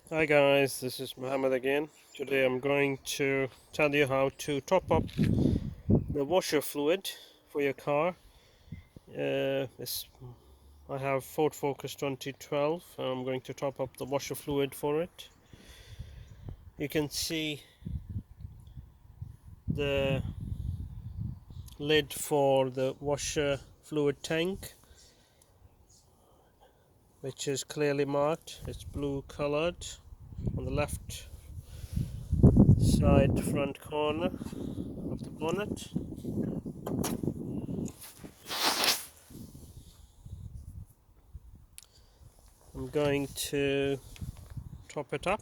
Hi guys, this is Muhammad again. Today I'm going to tell you how to top up the washer fluid for your car. I have Ford Focus 2012 and I'm going to top up the washer fluid for it. You can see the lid for the washer fluid tank, which is clearly marked. It's blue colored on the left side front corner of the bonnet. I'm going to top it up.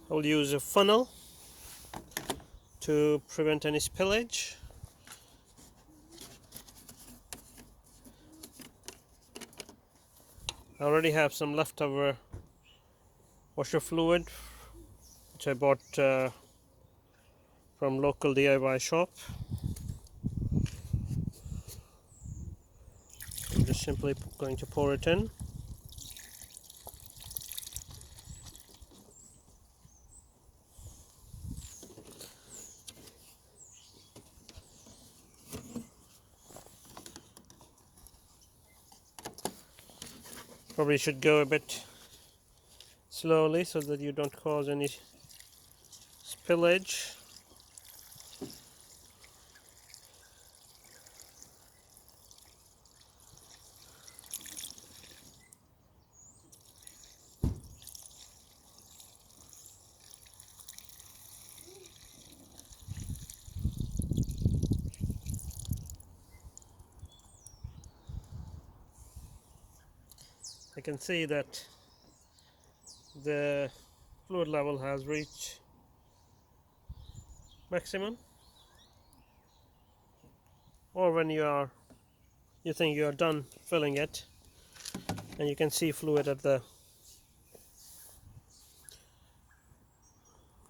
I'll use a funnel to prevent any spillage. I already have some leftover washer fluid which I bought from local DIY shop. I'm just simply going to pour it in. Probably should go a bit slowly so that you don't cause any spillage. I can see that the fluid level has reached maximum, or when you think you are done filling it, and you can see fluid at the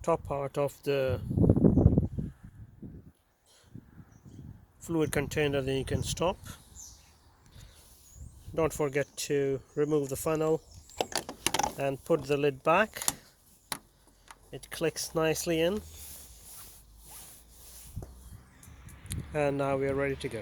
top part of the fluid container, then you can stop. Don't forget to remove the funnel and put the lid back. It clicks nicely in, and now we are ready to go.